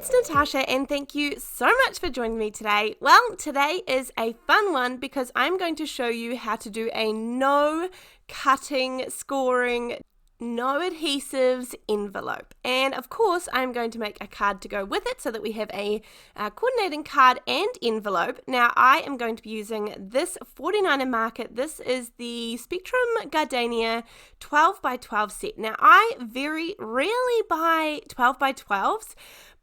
it's Natasha and thank you so much for joining me today. Well, today is a fun one because I'm going to show you how to do a no cutting, scoring, no adhesives envelope. And of course, I'm going to make a card to go with it so that we have a coordinating card and envelope. Now, I am going to be using this 49er marker. This is the Spectrum Gardenia 12 by 12 set. Now, I very rarely buy 12 by 12s,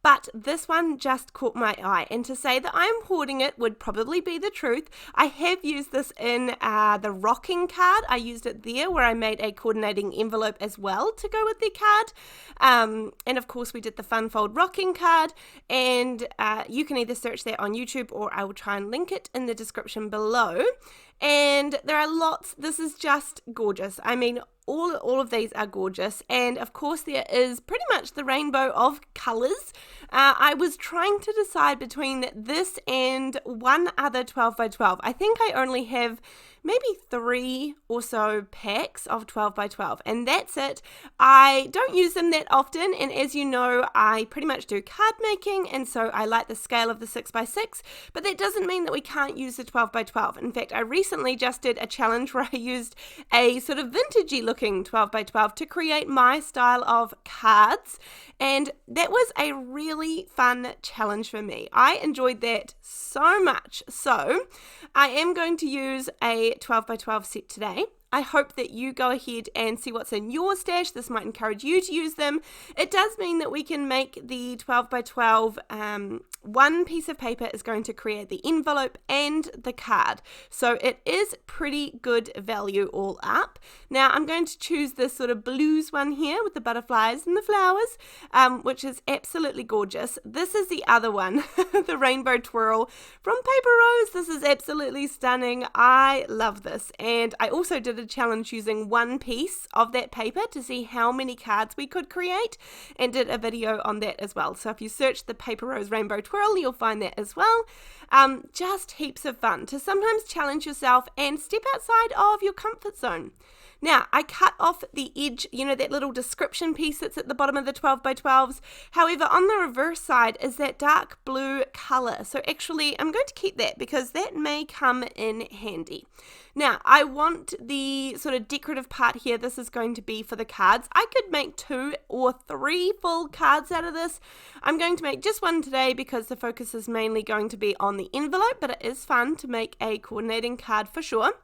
but this one just caught my eye, and to say that I'm hoarding it would probably be the truth. I have used this in the rocking card. I used it there where I made a coordinating envelope as well to go with the card. And of course we did the Fun Fold rocking card, and you can either search that on YouTube or I will try and link it in the description below. And there are lots. This is just gorgeous. I mean, all of these are gorgeous, and of course there is pretty much the rainbow of colours. I was trying to decide between this and one other 12 by 12. I think I only have maybe 3 or so packs of 12 by 12, and that's it. I don't use them that often, and as you know, I pretty much do card making, and so I like the scale of the 6 by 6, but that doesn't mean that we can't use the 12 by 12. In fact, I recently just did a challenge where I used a sort of vintagey looking 12 by 12 to create my style of cards, and that was a really fun challenge for me. I enjoyed that so much. So I am going to use a 12 by 12 set today. I hope that you go ahead and see what's in your stash. This might encourage you to use them. It does mean that we can make the 12 by 12, one piece of paper is going to create the envelope and the card. So it is pretty good value all up. Now I'm going to choose this sort of blues one here with the butterflies and the flowers, which is absolutely gorgeous. This is the other one, the rainbow twirl from Paper Rose. This is absolutely stunning. I love this. And I also did a challenge using one piece of that paper to see how many cards we could create, and did a video on that as well. So if you search the Paper Rose Rainbow Twirl, you'll find that as well. Just heaps of fun to sometimes challenge yourself and step outside of your comfort zone. Now, I cut off the edge, you know, that little description piece that's at the bottom of the 12 by 12s. However, on the reverse side is that dark blue color. So actually, I'm going to keep that because that may come in handy. Now, I want the sort of decorative part here. This is going to be for the cards. I could make 2 or 3 full cards out of this. I'm going to make just one today because the focus is mainly going to be on the envelope, but it is fun to make a coordinating card for sure.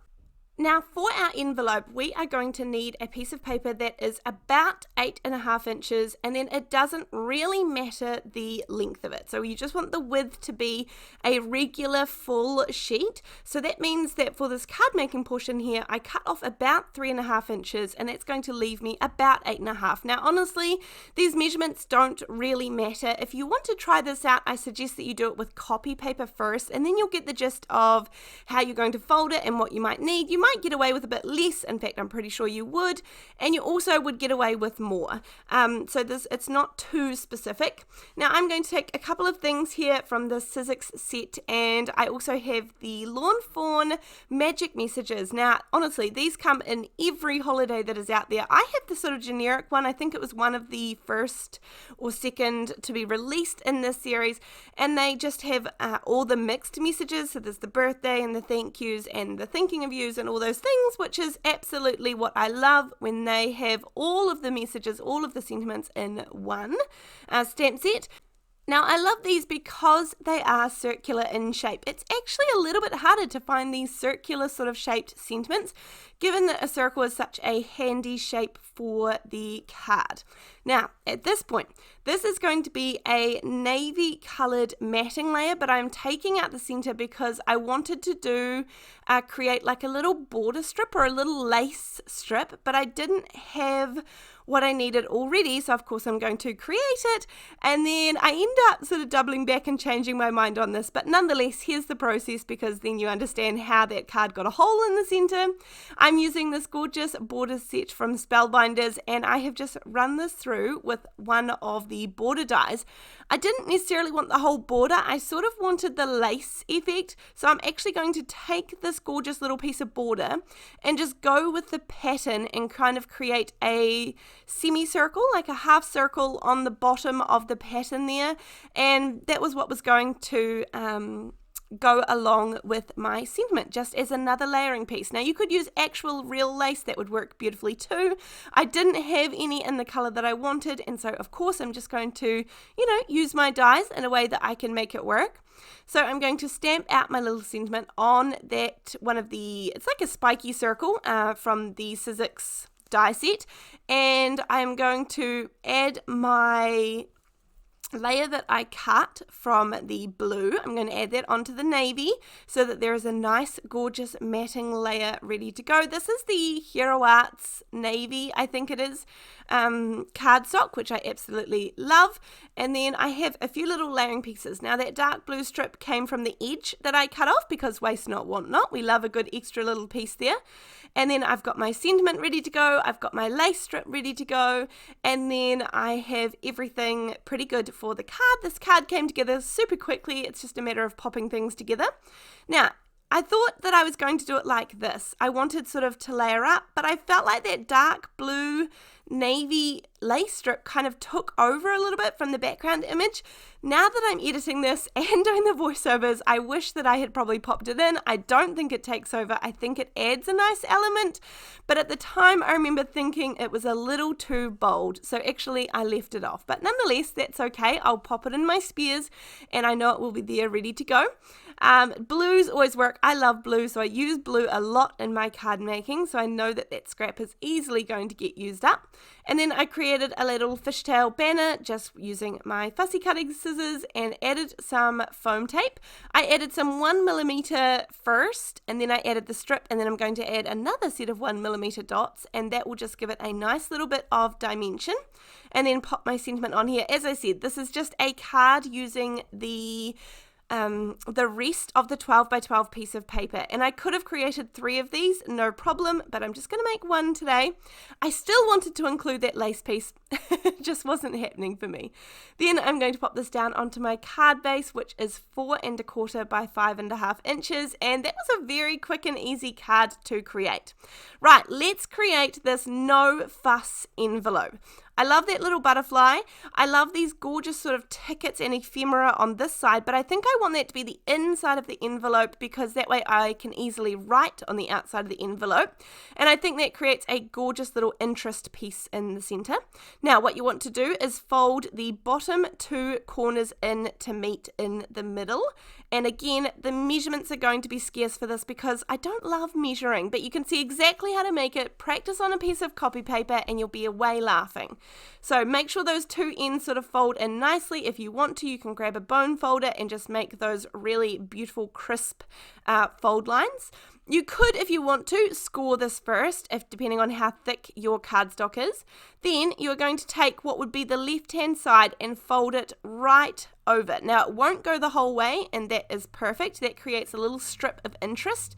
Now for our envelope, we are going to need a piece of paper that is about 8.5 inches, and then it doesn't really matter the length of it. So you just want the width to be a regular full sheet. So that means that for this card making portion here, I cut off about 3.5 inches, and that's going to leave me about 8.5. Now honestly, these measurements don't really matter. If you want to try this out, I suggest that you do it with copy paper first, and then you'll get the gist of how you're going to fold it and what you might need. You might get away with a bit less. In fact, I'm pretty sure you would, and you also would get away with more. So it's not too specific. Now I'm going to take a couple of things here from the Sizzix set, and I also have the Lawn Fawn magic messages. Now honestly, these come in every holiday that is out there. I have the sort of generic one. I think it was one of the first or second to be released in this series, and they just have all the mixed messages. So there's the birthday and the thank yous and the thinking of yous and all those things, which is absolutely what I love, when they have all of the messages, all of the sentiments in one stamp set. Now I love these because they are circular in shape. It's actually a little bit harder to find these circular sort of shaped sentiments, given that a circle is such a handy shape for the card. Now at this point, this is going to be a navy colored matting layer, but I'm taking out the center because I wanted to create like a little border strip or a little lace strip, but I didn't have what I needed already, so of course I'm going to create it, and then I end up sort of doubling back and changing my mind on this, but nonetheless, here's the process, because then you understand how that card got a hole in the center. I'm using this gorgeous border set from Spellbinders, and I have just run this through with one of the border dies. I didn't necessarily want the whole border, I sort of wanted the lace effect, so I'm actually going to take this gorgeous little piece of border and just go with the pattern and kind of create a semicircle, like a half circle on the bottom of the pattern there, and that was what was going to go along with my sentiment, just as another layering piece. Now you could use actual real lace, that would work beautifully too. I didn't have any in the color that I wanted, and so of course I'm just going to, use my dies in a way that I can make it work. So I'm going to stamp out my little sentiment on that one of the, it's like a spiky circle from the Sizzix die set, and I'm going to add my layer that I cut from the blue. I'm going to add that onto the navy so that there is a nice gorgeous matting layer ready to go. This is the Hero Arts navy, I think it is, cardstock, which I absolutely love. And then I have a few little layering pieces. Now that dark blue strip came from the edge that I cut off because waste not, want not. We love a good extra little piece there. And then I've got my sentiment ready to go. I've got my lace strip ready to go. And then I have everything pretty good for the card. This card came together super quickly. It's just a matter of popping things together. Now, I thought that I was going to do it like this. I wanted sort of to layer up, but I felt like that dark blue navy lace strip kind of took over a little bit from the background image. Now that I'm editing this and doing the voiceovers, I wish that I had probably popped it in. I don't think it takes over. I think it adds a nice element, but at the time I remember thinking it was a little too bold, so actually I left it off. But nonetheless, that's okay. I'll pop it in my spears and I know it will be there ready to go. Blues always work. I love blue, so I use blue a lot in my card making, so I know that that scrap is easily going to get used up. And then I created a little fishtail banner just using my fussy cutting scissors and added some foam tape. I added some 1mm first, and then I added the strip, and then I'm going to add another set of 1mm dots, and that will just give it a nice little bit of dimension. And then pop my sentiment on here. As I said, this is just a card using the rest of the 12 by 12 piece of paper, and I could have created 3 of these, no problem, but I'm just going to make 1 today. I still wanted to include that lace piece, it just wasn't happening for me. Then I'm going to pop this down onto my card base, which is 4 1/4 by 5 1/2 inches, and that was a very quick and easy card to create. Right, let's create this no fuss envelope. I love that little butterfly. I love these gorgeous sort of tickets and ephemera on this side, but I think I want that to be the inside of the envelope because that way I can easily write on the outside of the envelope. And I think that creates a gorgeous little interest piece in the center. Now, what you want to do is fold the bottom 2 corners in to meet in the middle. And again, the measurements are going to be scarce for this because I don't love measuring, but you can see exactly how to make it. Practice on a piece of copy paper and you'll be away laughing. So make sure those 2 ends sort of fold in nicely. If you want to, you can grab a bone folder and just make those really beautiful crisp fold lines. You could, if you want to, score this first, depending on how thick your cardstock is. Then you're going to take what would be the left-hand side and fold it right over. Now, it won't go the whole way, and that is perfect. That creates a little strip of interest.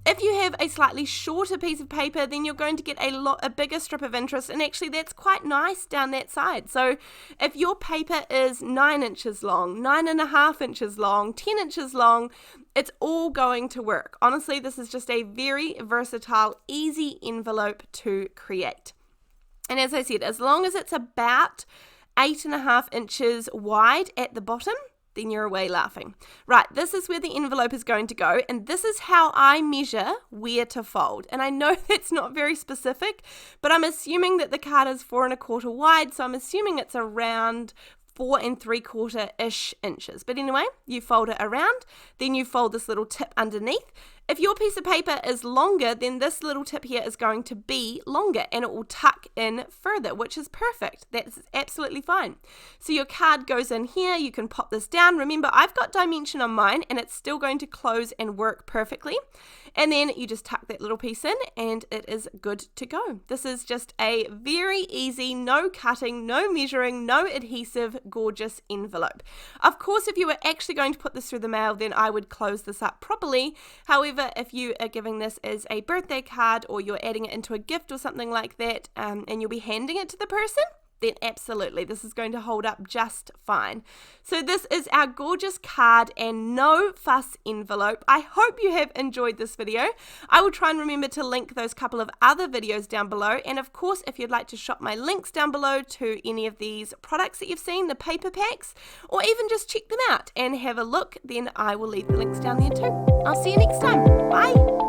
If you have a slightly shorter piece of paper, then you're going to get a bigger strip of interest, and actually that's quite nice down that side. So if your paper is 9 inches long, 9 1/2 inches long, 10 inches long, it's all going to work. Honestly, this is just a very versatile, easy envelope to create. And as I said, as long as it's about 8 1/2 inches wide at the bottom, then you're away laughing. Right, this is where the envelope is going to go, and this is how I measure where to fold. And I know that's not very specific, but I'm assuming that the card is 4 1/4 wide, so I'm assuming it's around 4 3/4-ish inches. But anyway, you fold it around, then you fold this little tip underneath. If your piece of paper is longer, then this little tip here is going to be longer and it will tuck in further, which is perfect. That's absolutely fine. So your card goes in here, you can pop this down. Remember, I've got dimension on mine and it's still going to close and work perfectly. And then you just tuck that little piece in and it is good to go. This is just a very easy, no cutting, no measuring, no adhesive, gorgeous envelope. Of course, if you were actually going to put this through the mail, then I would close this up properly. However, However, if you are giving this as a birthday card or you're adding it into a gift or something like that, and you'll be handing it to the person, then absolutely this is going to hold up just fine. So this is our gorgeous card and no fuss envelope. I hope you have enjoyed this video. I will try and remember to link those couple of other videos down below, and of course if you'd like to shop my links down below to any of these products that you've seen, the paper packs, or even just check them out and have a look, then I will leave the links down there too. I'll see you next time. Bye!